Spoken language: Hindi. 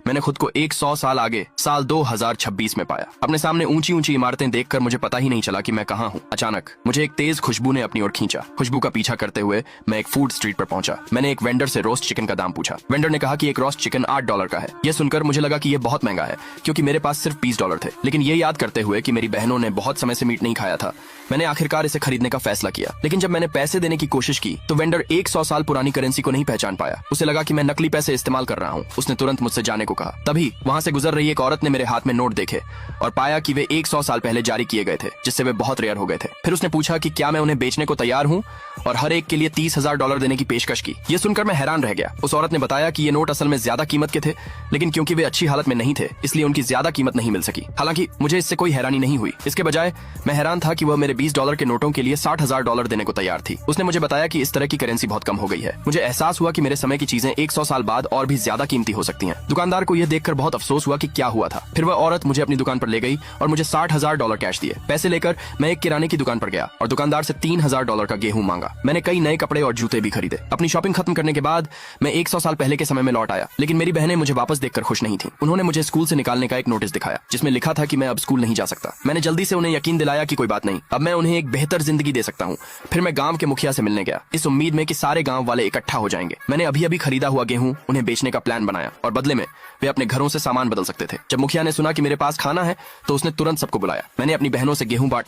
मैंने खुद को 100 साल आगे साल 2026 में पाया। अपने सामने ऊंची ऊंची इमारतें देखकर मुझे पता ही नहीं चला कि मैं कहाँ हूँ। अचानक मुझे एक तेज खुशबू ने अपनी ओर खींचा। खुशबू का पीछा करते हुए मैं एक फूड स्ट्रीट पर पहुंचा। मैंने एक वेंडर से रोस्ट चिकन का दाम पूछा। वेंडर ने कहा कि एक रोस्ट चिकन $8 का है। यह सुनकर मुझे लगा कि यह बहुत महंगा है, क्योंकि मेरे पास सिर्फ $20 थे। लेकिन ये याद करते हुए कि मेरी बहनों ने बहुत समय से मीट नहीं खाया था, मैंने आखिरकार इसे खरीदने का फैसला किया। लेकिन जब मैंने पैसे देने की कोशिश की तो वेंडर 100 साल पुरानी करेंसी को नहीं पहचान पाया। उसे लगा कि मैं नकली पैसे इस्तेमाल कर रहा हूँ। उसने तुरंत मुझसे जाने को कहा। तभी वहाँ से गुजर रही एक औरत ने मेरे हाथ में नोट देखे और पाया कि वे 100 साल पहले जारी किए गए थे, जिससे वे बहुत रेयर हो गए थे। फिर उसने पूछा कि क्या मैं उन्हें बेचने को तैयार हूँ, और हर एक के लिए $30,000 देने की पेशकश की। ये सुनकर मैं हैरान रह गया। उस औरत ने बताया कि ये नोट असल में ज्यादा कीमत के थे, लेकिन क्योंकि वे अच्छी हालत में नहीं थे इसलिए उनकी ज्यादा कीमत नहीं मिल सकी। हालांकि मुझे इससे कोई हैरानी नहीं हुई। इसके बजाय मैं हैरान था कि वह मेरे $20 के नोटों के लिए $60,000 देने को तैयार थी। उसने मुझे बताया कि इस तरह की करेंसी बहुत कम हो गई है। मुझे एहसास हुआ कि मेरे समय की चीजें 100 साल बाद और भी ज्यादा कीमती हो सकती हैं। दुकानदार को यह देखकर बहुत अफसोस हुआ कि क्या हुआ था। फिर वह औरत मुझे अपनी दुकान पर ले गई और मुझे $60,000 कैश दिए। पैसे लेकर मैं एक किराने की दुकान पर गया और दुकानदार से $3,000 का गेहूं मांगा। मैंने कई नए कपड़े और जूते भी खरीदे। अपनी शॉपिंग खत्म करने के बाद मैं 100 साल पहले के समय में लौट आया, लेकिन मेरी बहनें मुझे वापस देखकर खुश नहीं थी। उन्होंने मुझे स्कूल से निकालने का एक नोटिस दिखाया, जिसमें लिखा था कि मैं अब स्कूल नहीं जा सकता। मैंने जल्दी से उन्हें यकीन दिलाया कि कोई बात नहीं, अब मैं उन्हें एक बेहतर जिंदगी दे सकता हूँ। फिर मैं गांव के मुखिया से मिलने गया, इस उम्मीद में कि सारे गांव वाले इकट्ठा हो जाएंगे। मैंने अभी अभी खरीदा हुआ गेहूं उन्हें बेचने का प्लान बनाया और बदले में वे अपने घरों से सामान बदल सकते थे। जब मुखिया ने सुना कि मेरे पास खाना है तो उसने तुरंत सबको बुलाया। मैंने अपनी बहनों से गेहूं बांट